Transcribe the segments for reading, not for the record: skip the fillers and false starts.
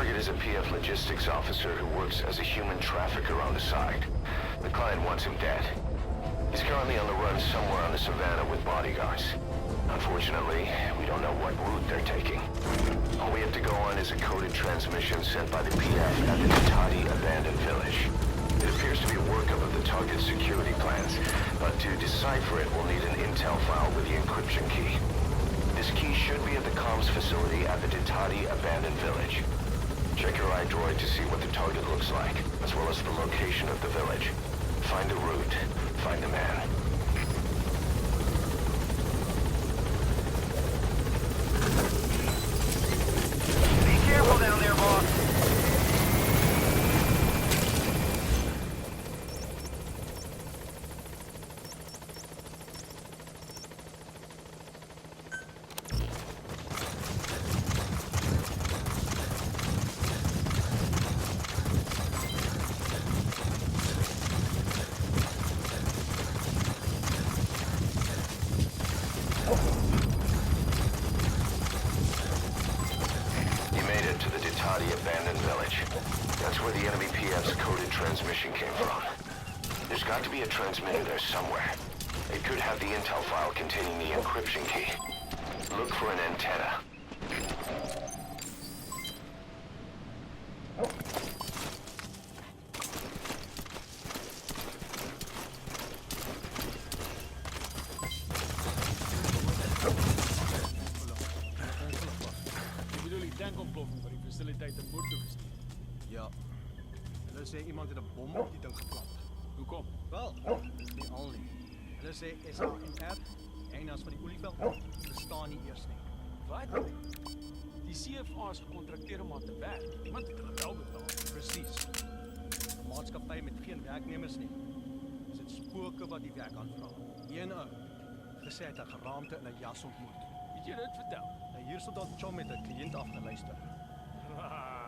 target is a PF logistics officer who works as a human trafficker on the side. The client wants him dead. He's currently on the run somewhere on the savannah with bodyguards. Unfortunately, we don't know what route they're taking. All we have to go on is a coded transmission sent by the PF at the Tati abandoned village. It appears to be a workup of the target's security plans, but to decipher it, we'll need an intel file with the encryption key. This key should be at the comms facility at the Tati abandoned village. Check your iDroid to see what the target looks like, as well as the location of the village. Find a route. Find the man. Be careful down there, boss. Abandoned village. That's where the enemy PF's coded transmission came from. There's got to be a transmitter there somewhere. It could have the intel file containing the encryption key. Look for an antenna. Ja. Hulle sê iemand het 'n bom op die ding geplant. Hoekom? Wel, dis nie al nie. Hulle sê SANR, eienaars van die olieveld, bestaan nie eers nie. Wat? Die CFA is gekontrakteer om aan te werk. Iemand het hulle wel betaal. Presies. 'n Maatskappy met geen werknemers nie. Dis dit spooke wat die werk aanvra. Een ou gesê het 'n geraamte in 'n jas ontmoet. Het jy dit vertel? Nou hier sit dat Chom met 'n kliënt afgeluister. Right.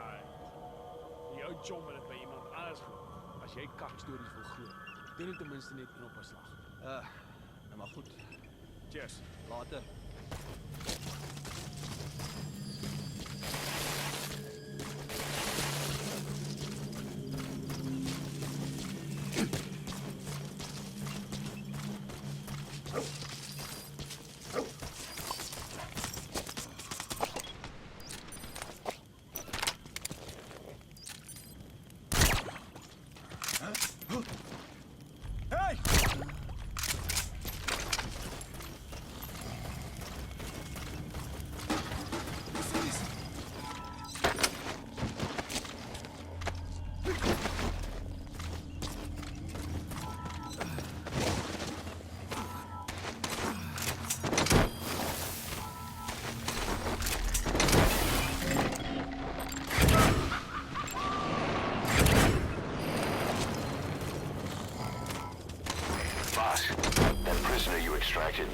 Die ou chom het dit by iemand anders gehoor. As jy kakstories wil glo, doen dit ten minste net in op 'n slag. Nou maar goed. Cheers. Later. Hey!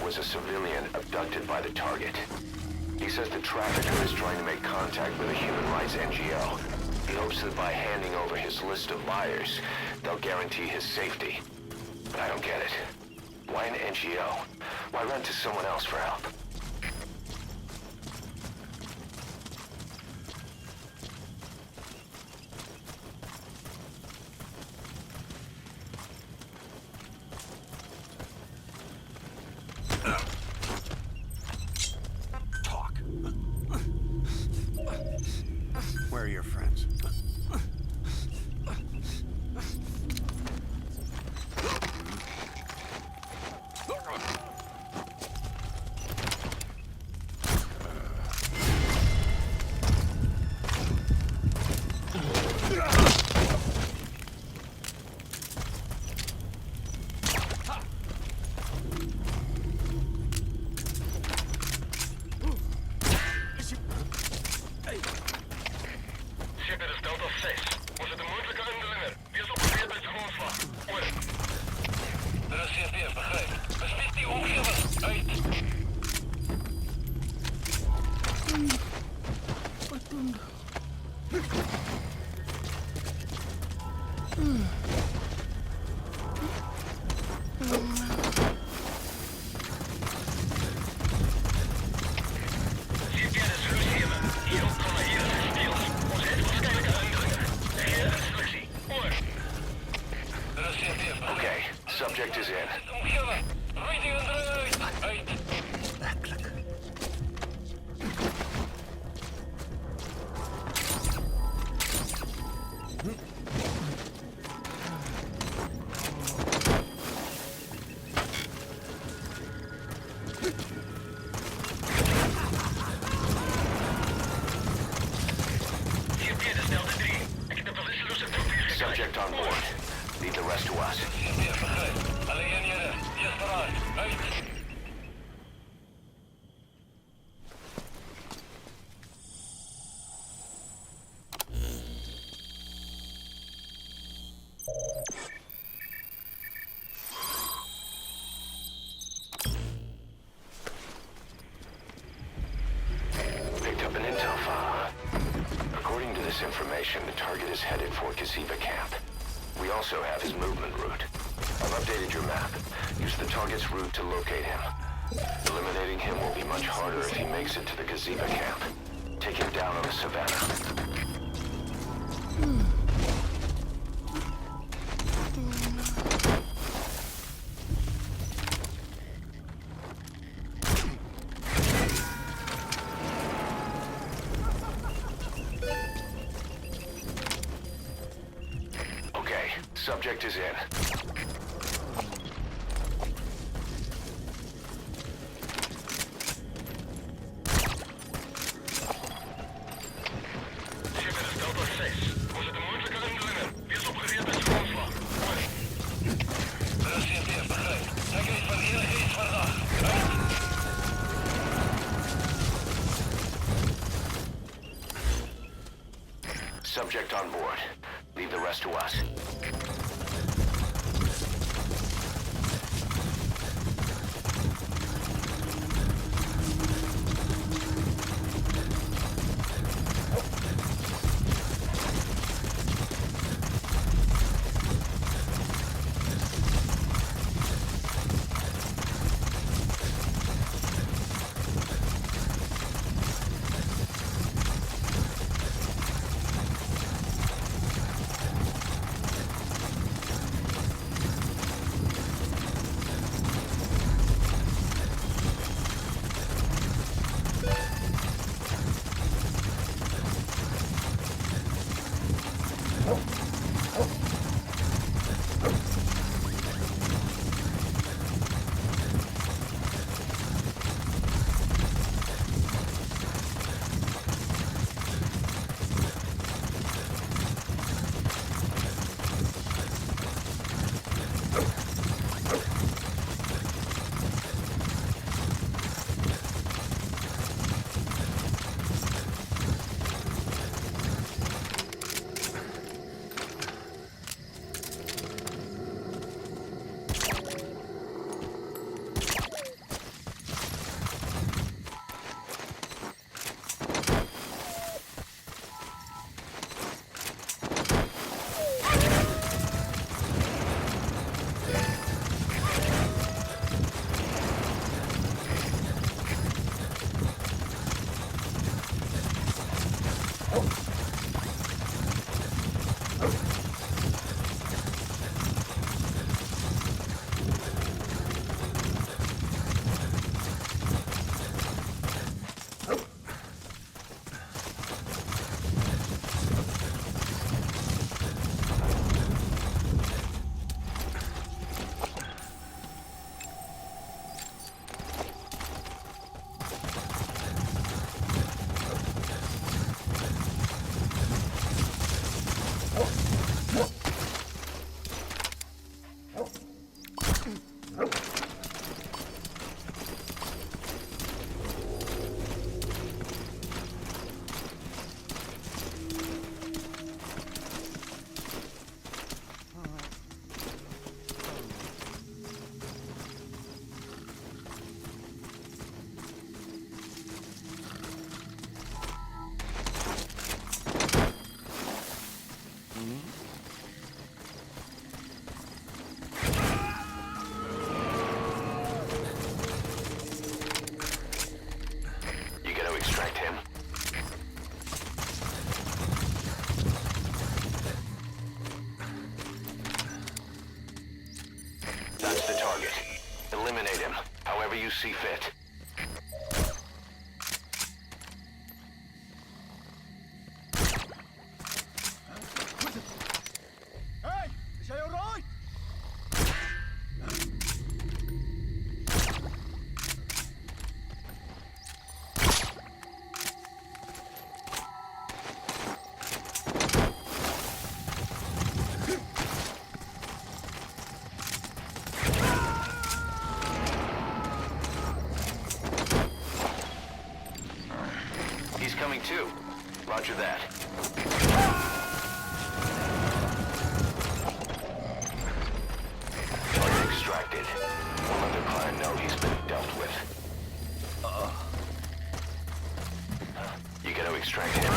Was a civilian abducted by the target. He says the trafficker is trying to make contact with a human rights NGO. He hopes that by handing over his list of buyers, they'll guarantee his safety. But I don't get it. Why an NGO? Why run to someone else for help? Where are your friends? on board. Leave the rest to us. Picked up an intel file. According to this information, the target is headed for Gaziva camp. We also have his movement route. I've updated your map. Use the target's route to locate him. Eliminating him will be much harder if he makes it to the Gaziva camp. Take him down on the savannah. Okay, subject is in. Subject on board. Leave the rest to us. You see fit. Hey, is jy alright? incoming too. Roger that. Target extracted. We'll let the client know he's been dealt with. You gotta extract him.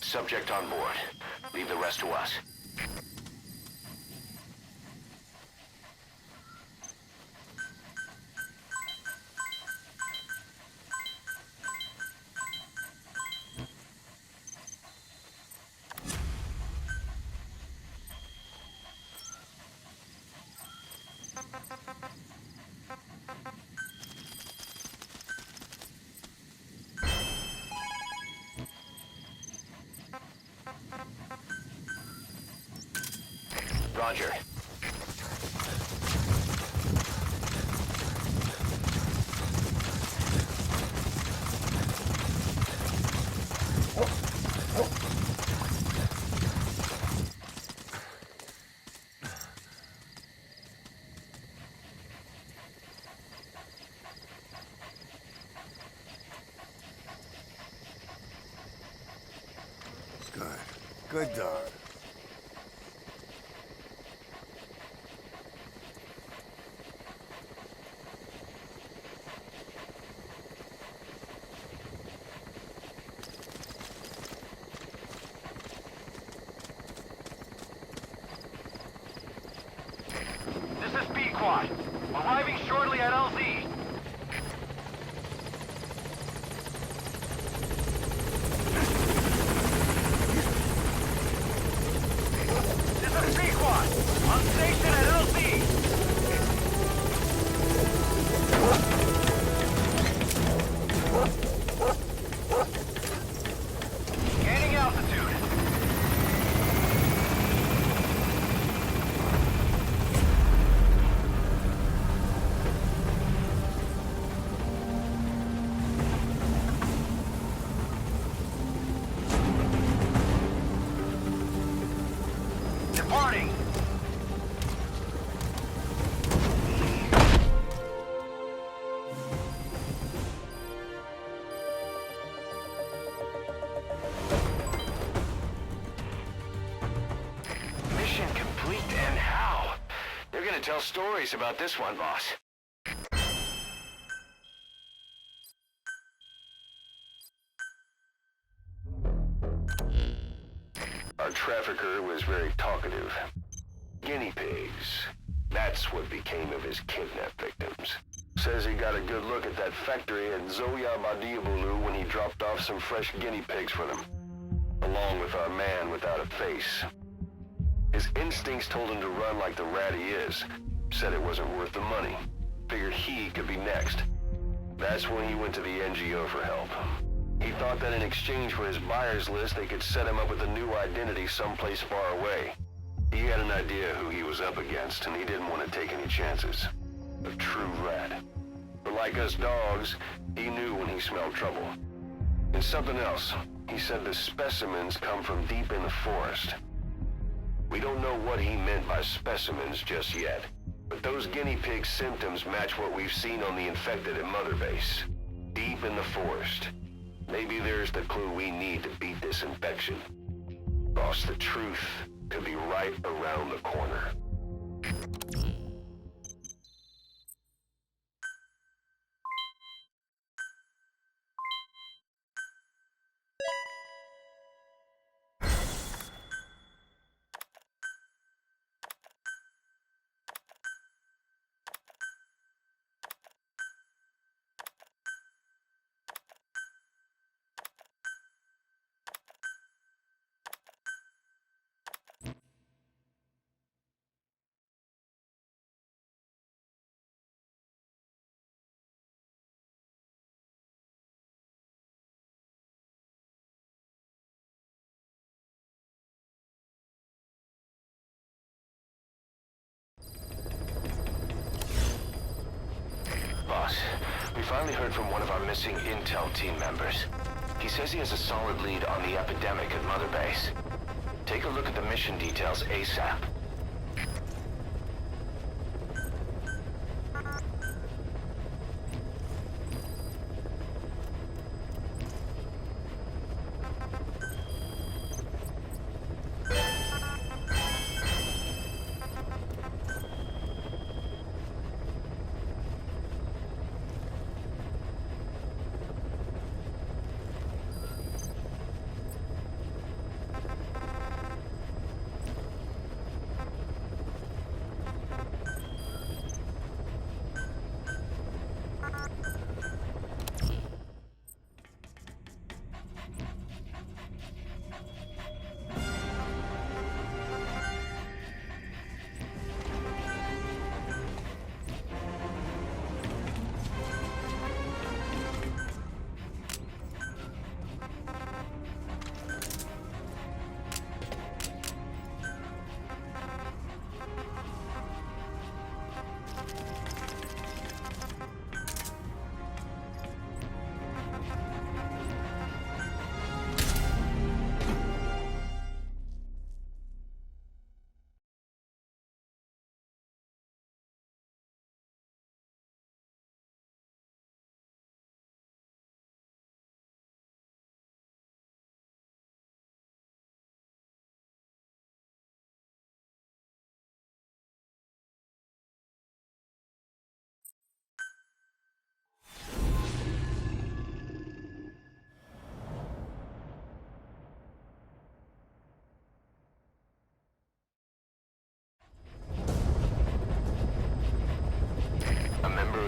Subject on board. Leave the rest to us. Roger. Good. Good dog. This is Pequod. Arriving shortly at LZ. This is Pequod. On station at LZ. Gaining altitude. Departing. Mission complete, and how? They're gonna tell stories about this one, boss. Our trafficker was very talkative. Guinea pigs. That's what became of his kidnapped victims. Says he got a good look at that factory at Zoya Badiabulu when he dropped off some fresh guinea pigs for them, along with our man without a face. His instincts told him to run like the rat he is. Said it wasn't worth the money. Figured he could be next. That's when he went to the NGO for help. He thought that in exchange for his buyer's list, they could set him up with a new identity someplace far away. He had an idea who he was up against, and he didn't want to take any chances. A true rat. But like us dogs, he knew when he smelled trouble. And something else. He said the specimens come from deep in the forest. We don't know what he meant by specimens just yet, but those guinea pig symptoms match what we've seen on the infected at Mother Base. Deep in the forest. Maybe there's the clue we need to beat this infection. Boss, the truth could be right around the corner. finally heard from one of our missing intel team members. He says he has a solid lead on the epidemic at Mother Base. Take a look at the mission details ASAP.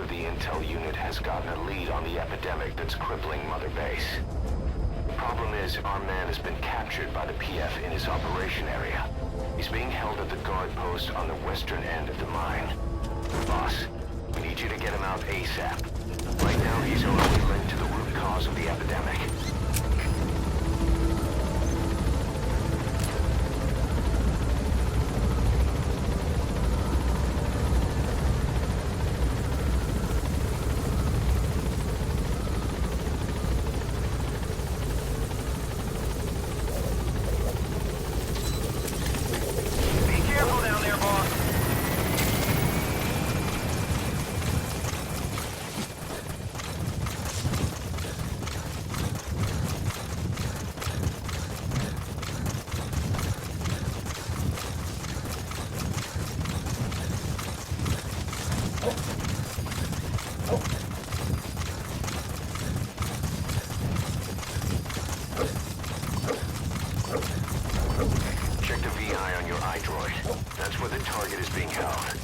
The intel unit has gotten a lead on the epidemic that's crippling Mother Base. The problem is, our man has been captured by the PF in his operation area. He's being held at the guard post on the western end of the mine. Boss, we need you to get him out ASAP. Right now, he's only linked to the root cause of the epidemic. Check the VI on your iDroid. That's where the target is being held.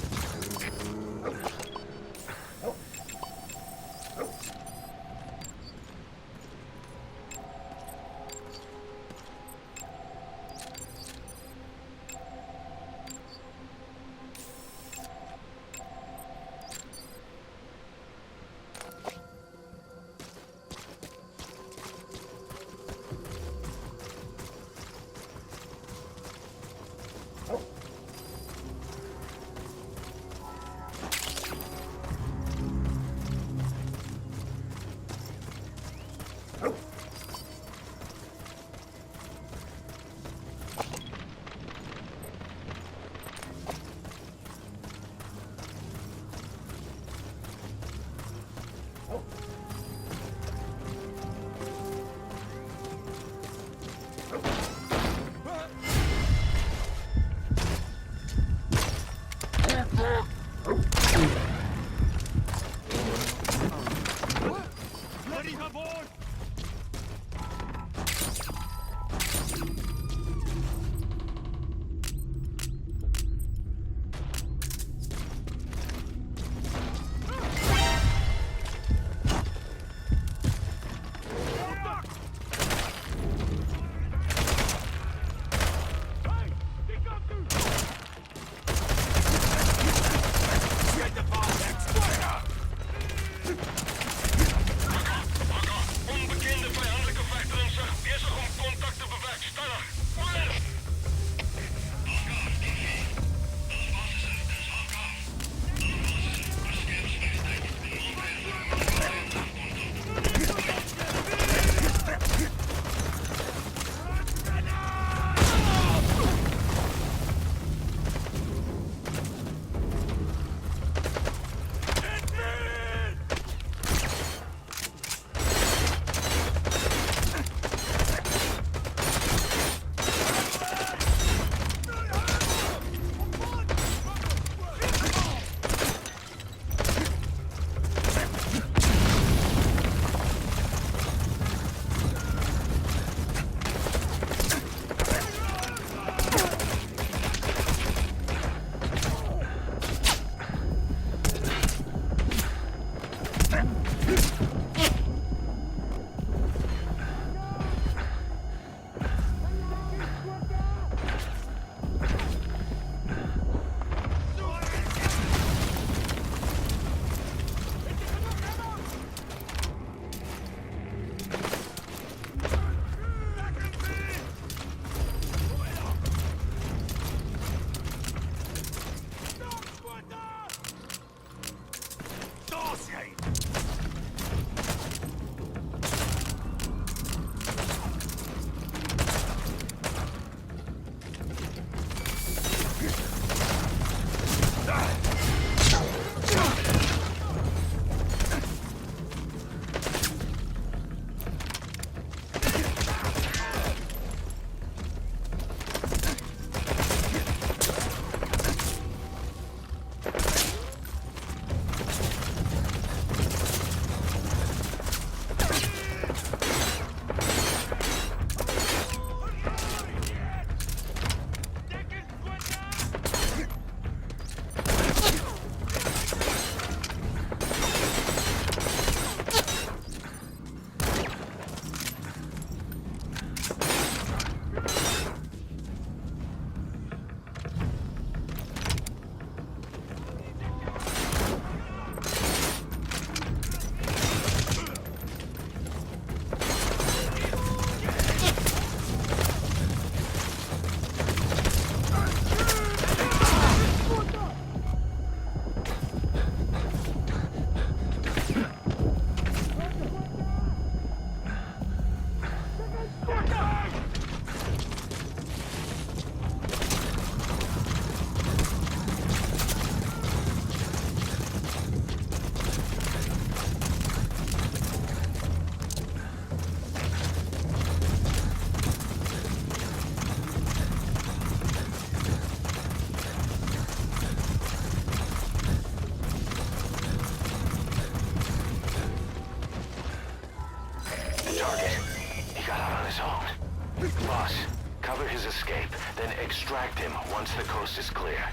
once the coast is clear.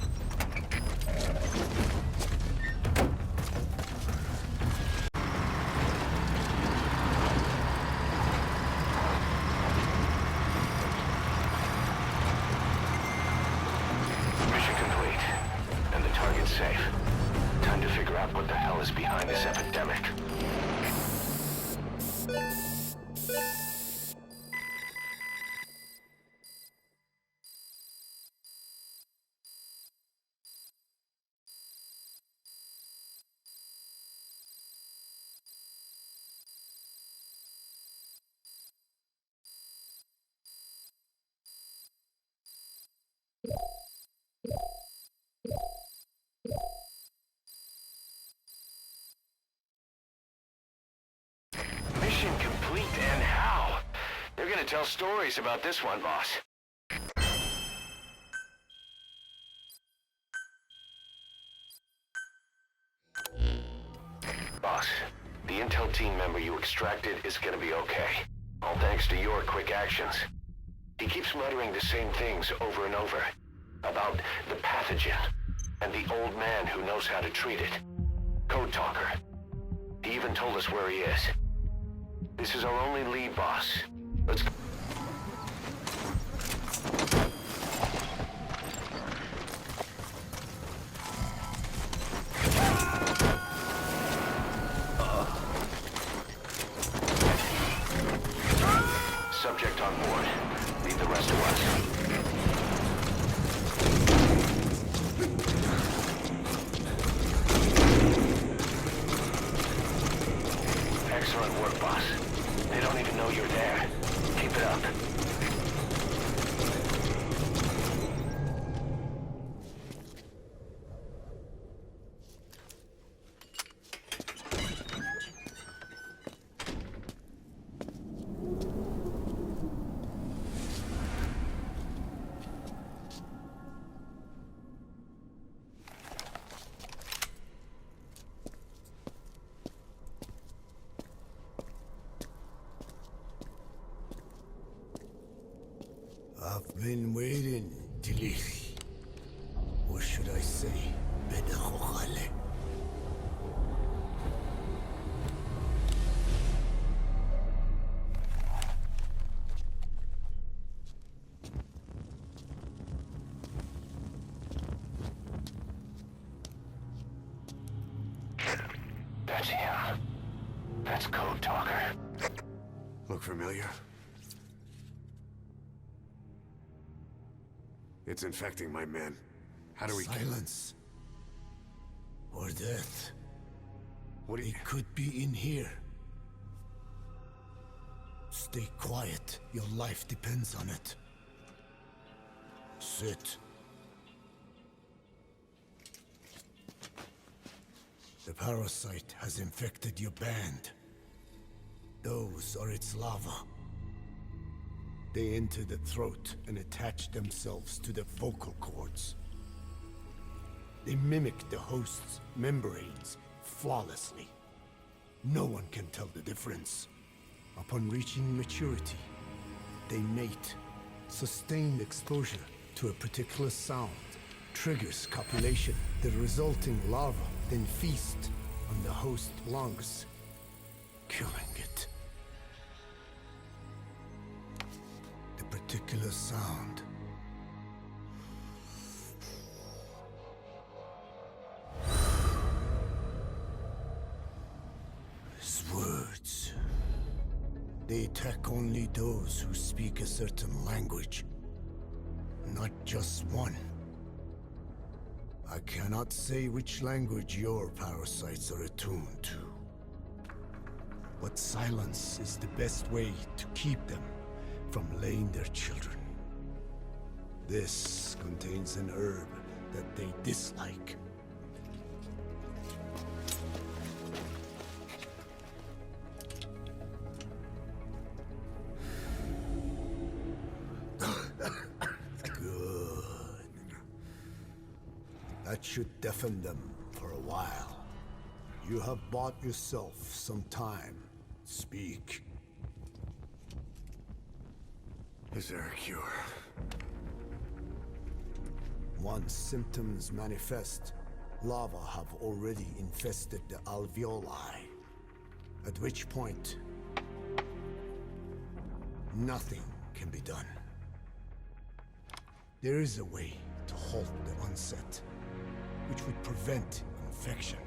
Mission complete. And the target's safe. Time to figure out what the hell is behind this epidemic. Mission complete, and how? They're gonna tell stories about this one, boss. Boss, the intel team member you extracted is gonna be okay. All thanks to your quick actions. He keeps muttering the same things over and over. About the pathogen, and the old man who knows how to treat it. Code Talker. He even told us where he is. This is our only lead, boss. Let's go. Subject on board. Leave the rest to us. Excellent work, boss. They don't even know you're there. Keep it up. I've been waiting, Tilly. Or should I say, Bedakhale. That's him. That's Code Talker. Look familiar? It's infecting my men. How do we kill it? Silence. Or death. What do you... It could be in here. Stay quiet. Your life depends on it. Sit. The parasite has infected your band. Those are its larvae. They enter the throat and attach themselves to the vocal cords. They mimic the host's membranes flawlessly. No one can tell the difference. Upon reaching maturity, they mate. Sustained exposure to a particular sound triggers copulation. The resulting larva then feast on the host lungs, killing it. The particular sound is words. They attack only those who speak a certain language, not just one. I cannot say which language your parasites are attuned to. But silence is the best way to keep them from laying their children. This contains an herb that they dislike. Good. That should deafen them for a while. You have bought yourself some time. Speak. Is there a cure? Once symptoms manifest, lava have already infested the alveoli. At which point, nothing can be done. There is a way to halt the onset, which would prevent infection.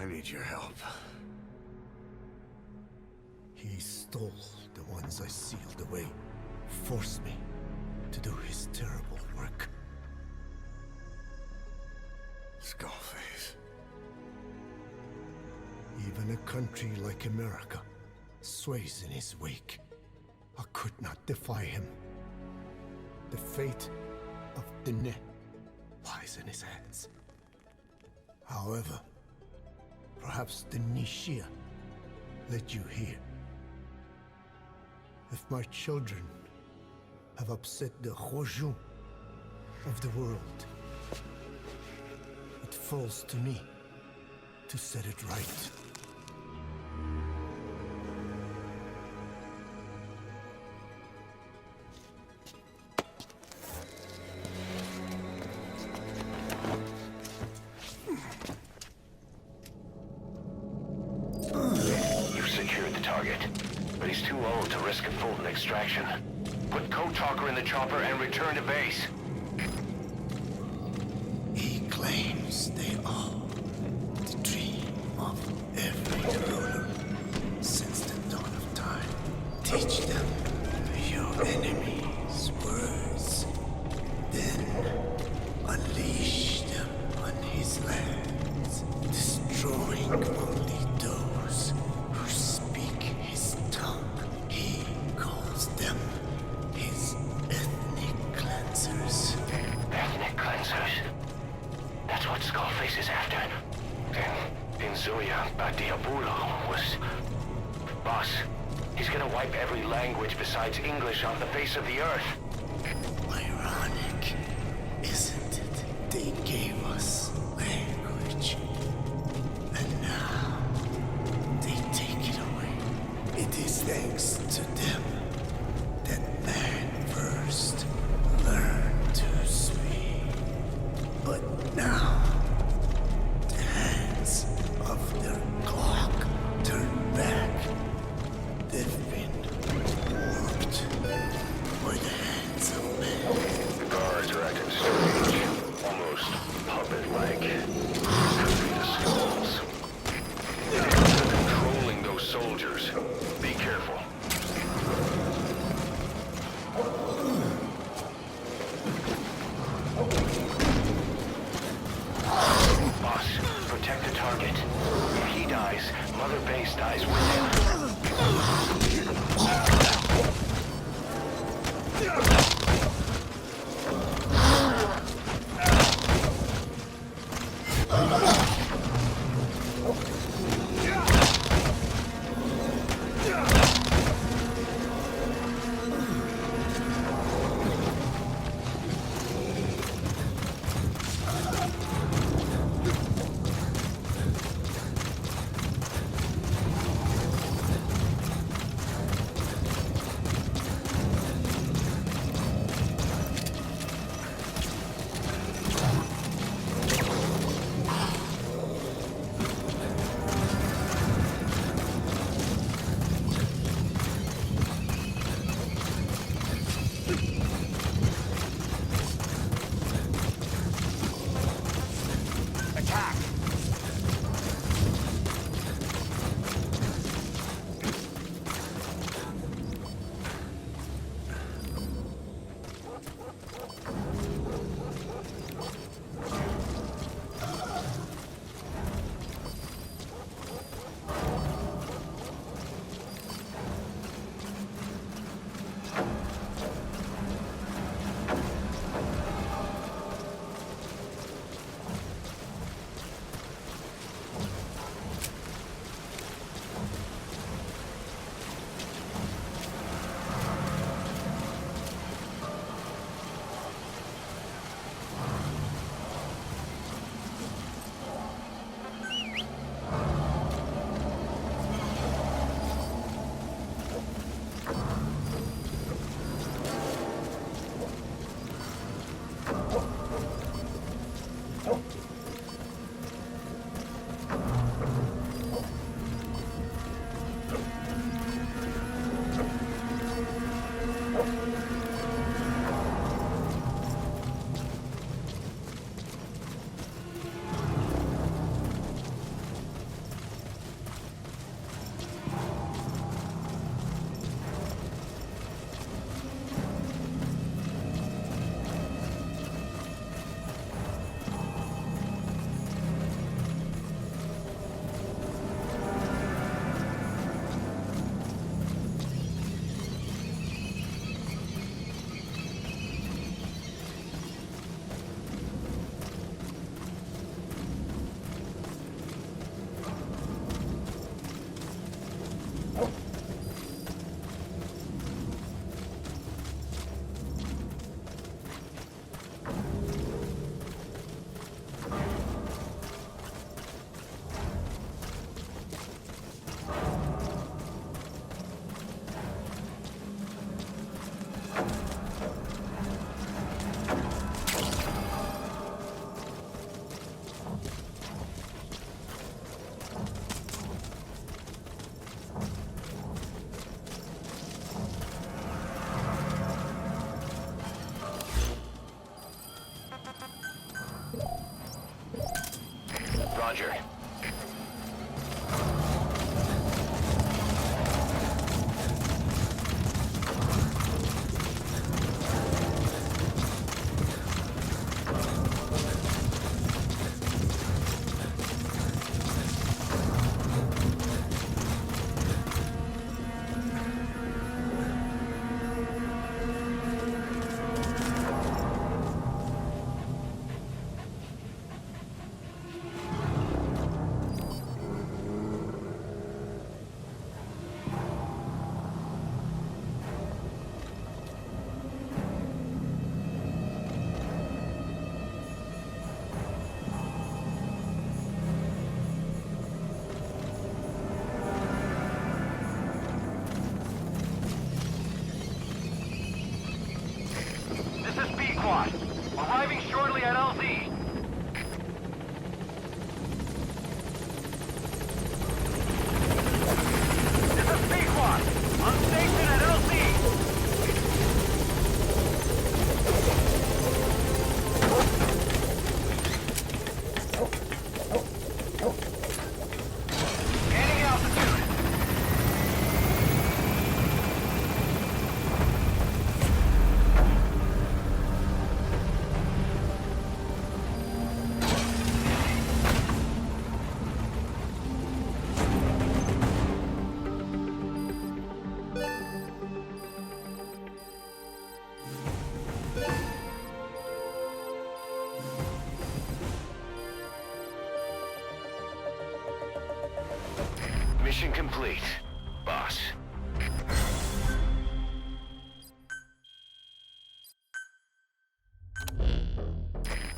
I need your help. He stole the ones I sealed away, forced me to do his terrible work. Skullface. Even a country like America sways in his wake. I could not defy him. The fate of Diné lies in his hands. However, perhaps the Nishia led you here. If my children have upset the Khojun of the world, it falls to me to set it right. You've secured the target, but he's too old to risk a Fulton extraction. Put Code Talker in the chopper and return to base. He claims they are the dream of every ruler since the dawn of time. Teach them your enemy's words, then unleash them on his lands, destroying only those who speak his tongue. He calls them his ethnic cleansers. Ethnic cleansers? That's what Skullface is after. Then Pinzuya Badiabulo was... Boss, he's gonna wipe every language besides English off the face of the earth. Ironic, isn't it? They gave us language, and now they take it away. It is thanks to them that man first learned to speak. But now, the hands of their clock turn back. They've been warped by the hands of men. The guards are acting strange, almost puppet-like. The skulls. They're controlling those soldiers. Be careful. Boss, protect the target. If he dies, Mother Base dies with him. Mission complete, boss.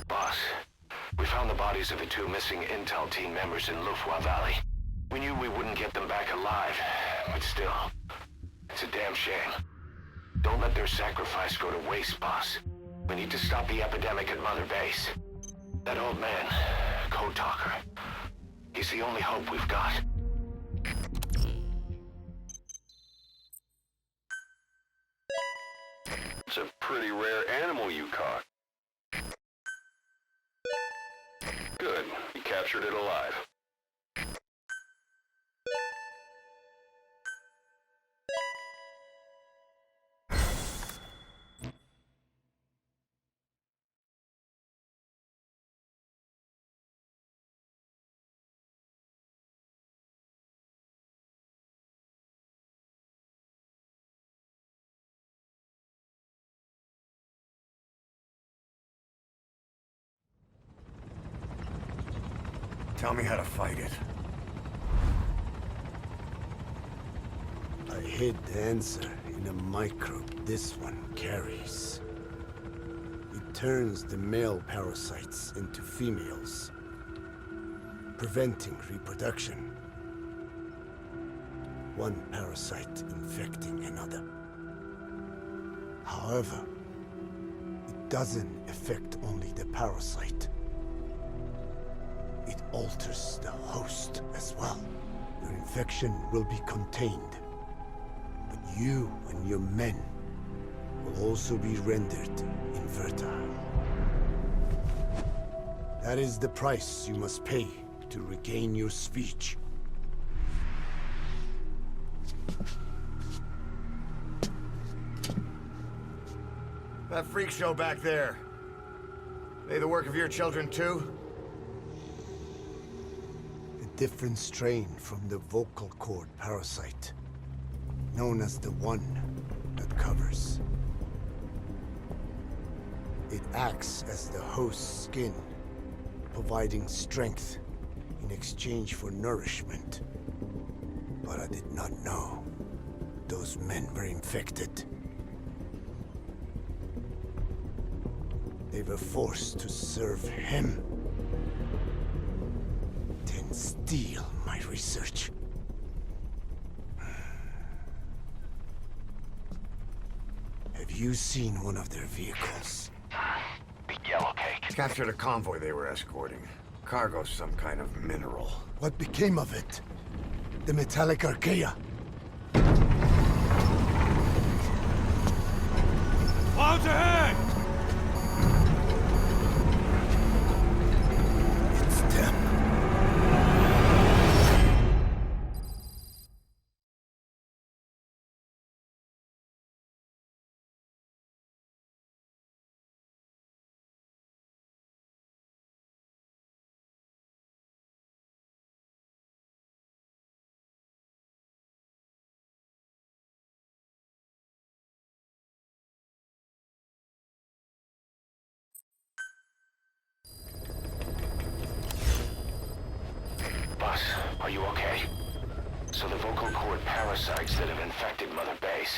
Boss, we found the bodies of the two missing Intel team members in Lufwa Valley. We knew we wouldn't get them back alive, but still, it's a damn shame. Don't let their sacrifice go to waste, boss. We need to stop the epidemic at Mother Base. That old man, Code Talker, he's the only hope we've got. It's a pretty rare animal you caught. Good. You captured it alive. Tell me how to fight it. I hid the answer in a microbe this one carries. It turns the male parasites into females, preventing reproduction. One parasite infecting another. However, it doesn't affect only the parasite. It alters the host as well. Your infection will be contained, but you and your men will also be rendered infertile. That is the price you must pay to regain your speech. That freak show back there. They the work of your children too? A different strain from the vocal cord parasite, known as the one that covers. It acts as the host's skin, providing strength in exchange for nourishment. But I did not know those men were infected. They were forced to serve him. Then steal my research. Have you seen one of their vehicles? The Yellow Cake. Captured a convoy they were escorting. Cargo, some kind of mineral. What became of it? The metallic archaea. Clouds ahead! It's them. Boss, are you okay? So the vocal cord parasites that have infected Mother Base,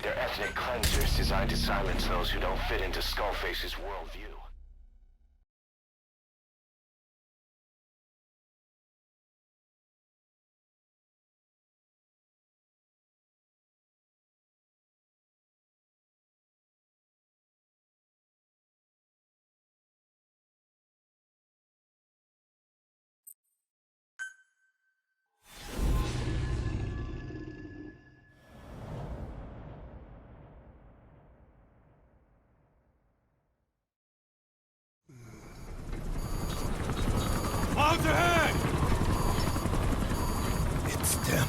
they're ethnic cleansers designed to silence those who don't fit into Skullface's worldview. Clouds ahead! It's them.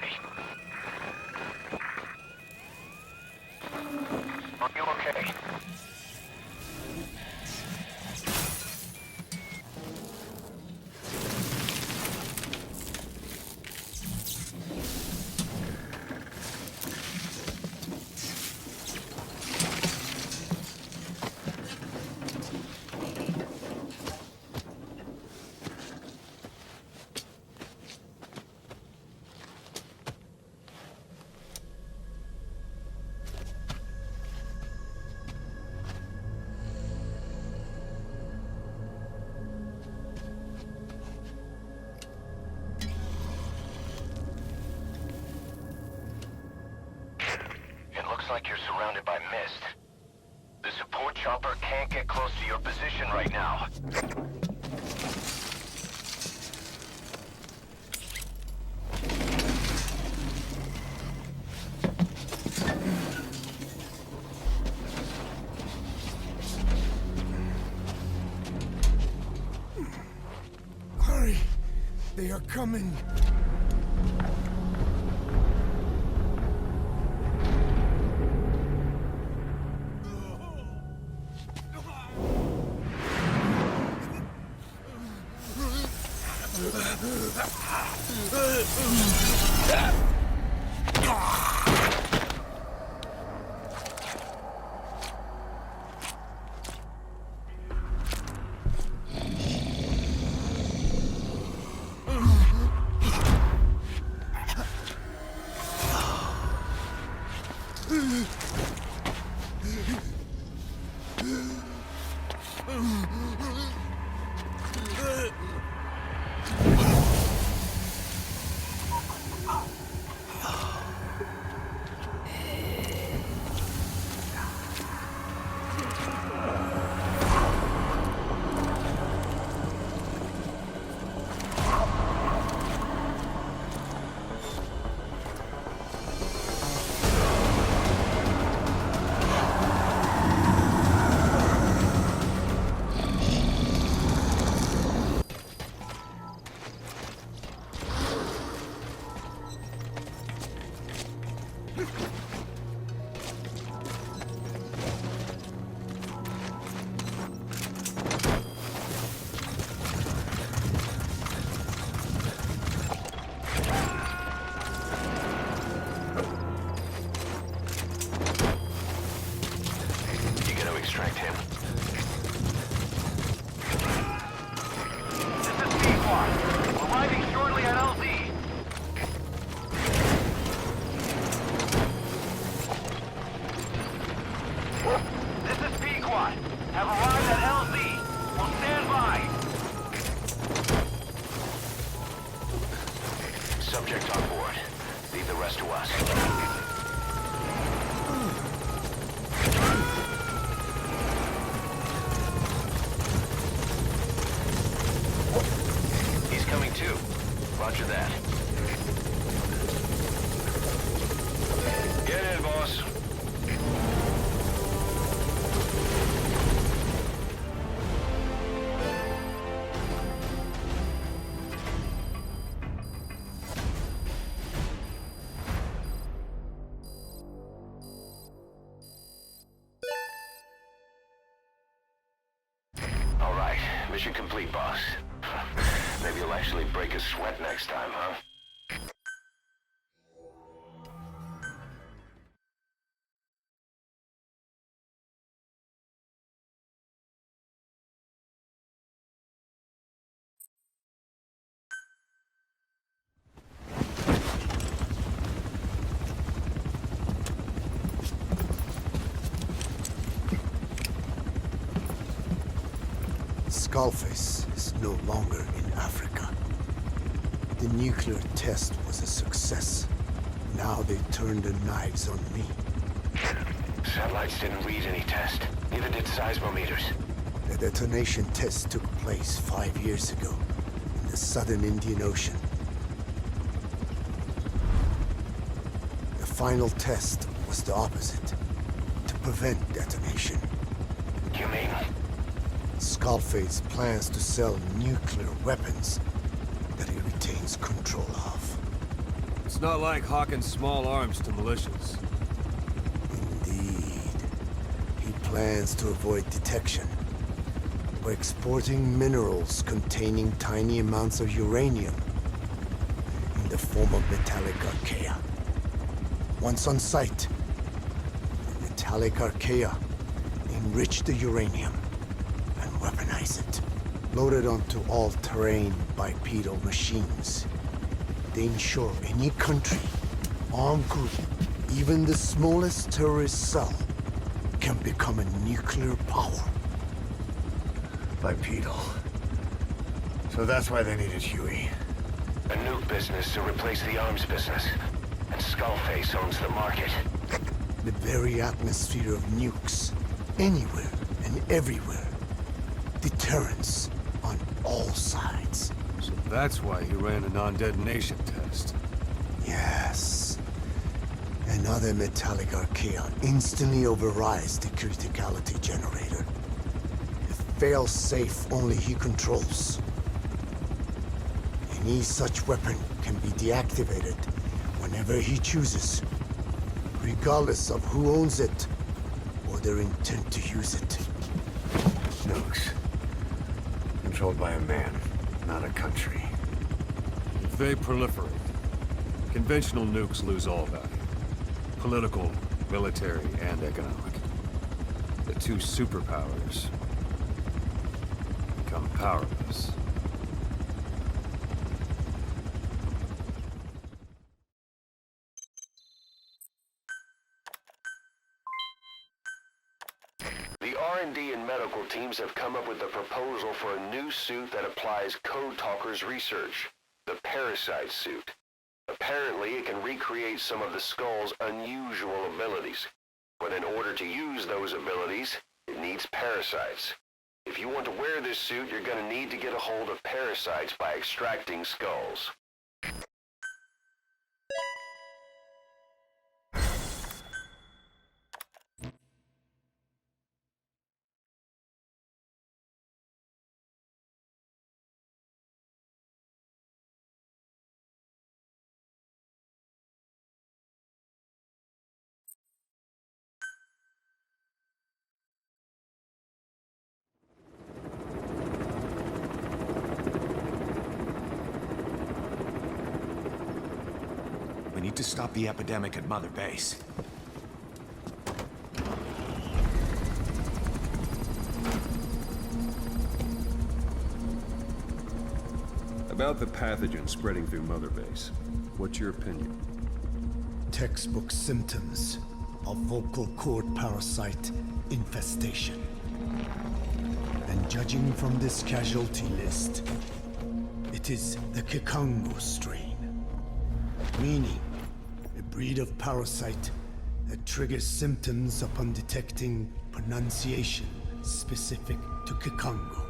me. Are you okay? Like you're surrounded by mist. The support chopper can't get close to your position right now. Hurry! They are coming! Extract him. This is Pequod. Arriving shortly at LZ. This is Pequod. Have arrived at LZ. Will stand by. Subject on board. Leave the rest to us. Coming too. Roger that. Get in, boss. All right. Mission complete, boss. Maybe you'll actually break a sweat next time, huh? Skullface is no longer in Africa. The nuclear test was a success. Now they turned their knives on me. Satellites didn't read any test. Neither did seismometers. The detonation test took place 5 years ago in the southern Indian Ocean. The final test was the opposite, to prevent detonation. You mean? Skullface plans to sell nuclear weapons that he retains control of. not like hawking small arms to militias. Indeed. He plans to avoid detection by exporting minerals containing tiny amounts of uranium in the form of metallic archaea. Once on site, the metallic archaea enrich the uranium and weaponize it. Load it onto all-terrain bipedal machines. They ensure any country, armed group, even the smallest terrorist cell, can become a nuclear power. Bipedal. So that's why they needed Huey. A nuke business to replace the arms business. And Skullface owns the market. The very atmosphere of nukes, anywhere and everywhere. Deterrence on all sides. So that's why he ran a non-detonation test. Yes. Another metallic archaea instantly overrides the criticality generator. A fail-safe only he controls. Any such weapon can be deactivated whenever he chooses, regardless of who owns it or their intent to use it. Nukes. Controlled by a man, not a country. If they proliferate, conventional nukes lose all value. Political, military, and economic. The two superpowers become powerless. The R&D and medical teams have come up with a proposal for a new suit that applies Code Talker's research, the Parasite suit. Apparently, it can recreate some of the Skull's unusual abilities. But in order to use those abilities, it needs parasites. If you want to wear this suit, you're going to need to get a hold of parasites by extracting skulls. We need to stop the epidemic at Mother Base. About the pathogen spreading through Mother Base, what's your opinion? Textbook symptoms of vocal cord parasite infestation. And judging from this casualty list, it is the Kikongo strain. Meaning, a breed of parasite that triggers symptoms upon detecting pronunciation specific to Kikongo.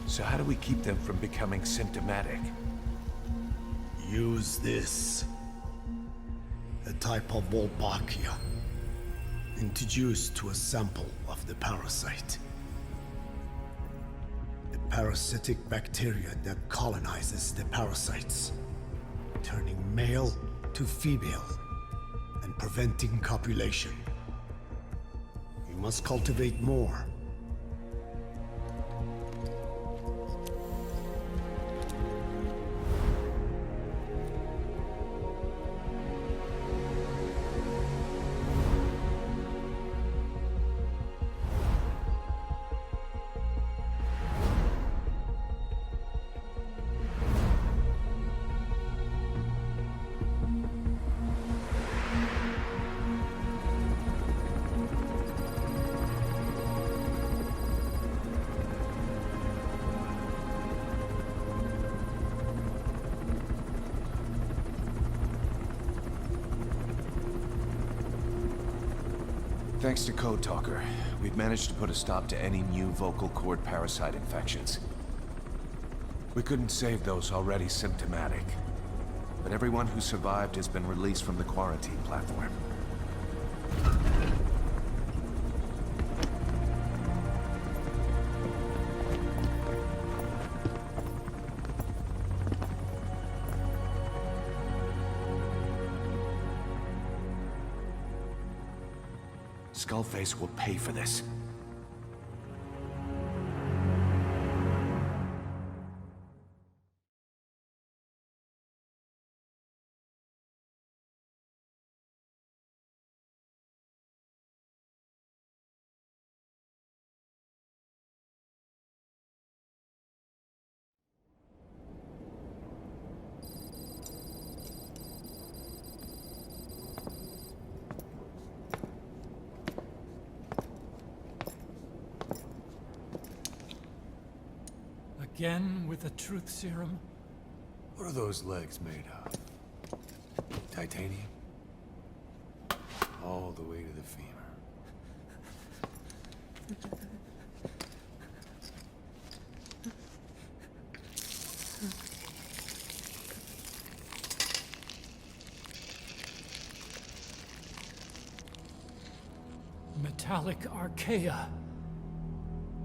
So how do we keep them from becoming symptomatic? Use this. A type of Wolbachia, introduced to a sample of the parasite. A parasitic bacteria that colonizes the parasites, turning male to female and preventing copulation. You must cultivate more. Thanks to Code Talker, we've managed to put a stop to any new vocal cord parasite infections. We couldn't save those already symptomatic, but everyone who survived has been released from the quarantine platform. Skullface will pay for this. Again with the truth serum? What are those legs made of? Titanium? All the way to the femur. Metallic archaea.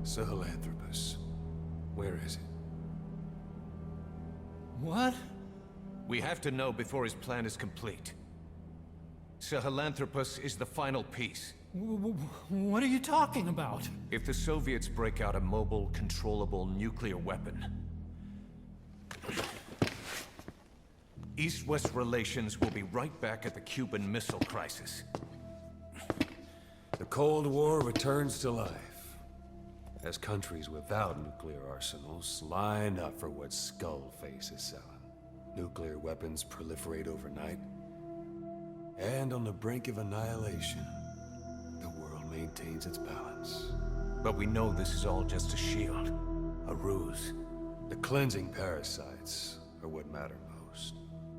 Sahelanthropus. Where is it? What? We have to know before his plan is complete. Sahelanthropus is the final piece. What are you talking about? If the Soviets break out a mobile, controllable nuclear weapon, East-West relations will be right back at the Cuban Missile Crisis. The Cold War returns to life, as countries without nuclear arsenals line up for what Skullface is selling. Nuclear weapons proliferate overnight, and on the brink of annihilation, the world maintains its balance. But we know this is all just a shield, a ruse. The cleansing parasites are what matter most.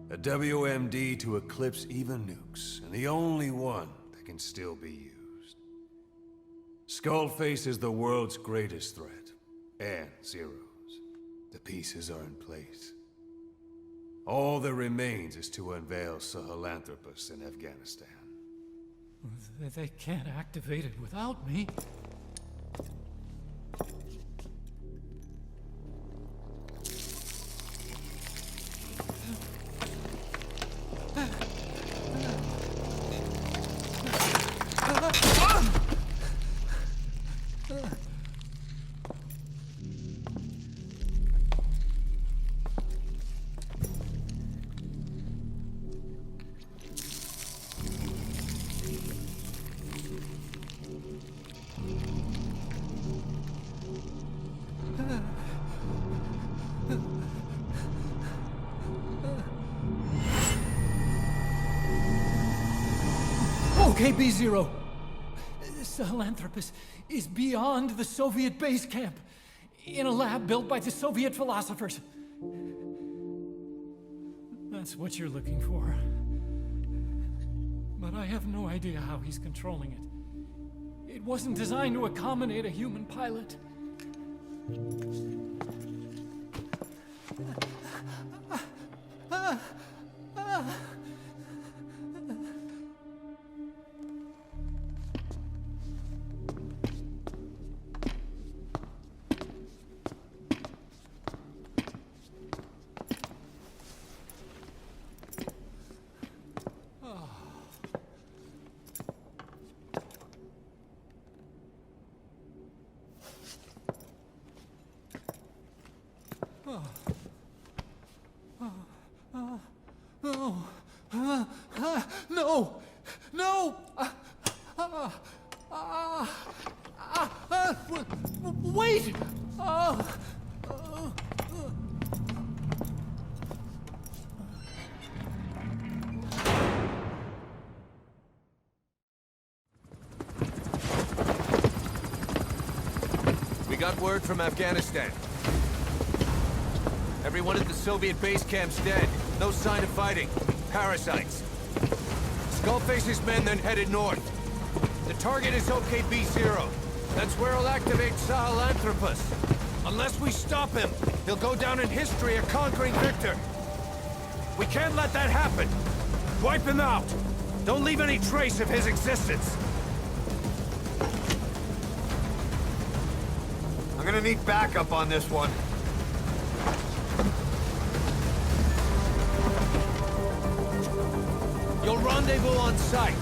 A WMD to eclipse even nukes, and the only one that can still be used. Skullface is the world's greatest threat, and Zero's. The pieces are in place. All that remains is to unveil Sahelanthropus in Afghanistan. They can't activate it without me. Okay, B-Zero. Sahelanthropus is beyond the Soviet base camp, in a lab built by the Soviet philosophers. That's what you're looking for. But I have no idea how he's controlling it. It wasn't designed to accommodate a human pilot. No! No! Wait! We got word from Afghanistan. Everyone at the Soviet base camp's dead. No sign of fighting. Parasites. Skullface's men then headed north. The target is OKB-0. That's where he'll activate Sahelanthropus. Unless we stop him, he'll go down in history a conquering victor. We can't let that happen. Wipe him out. Don't leave any trace of his existence. I'm gonna need backup on this one. You'll rendezvous on site.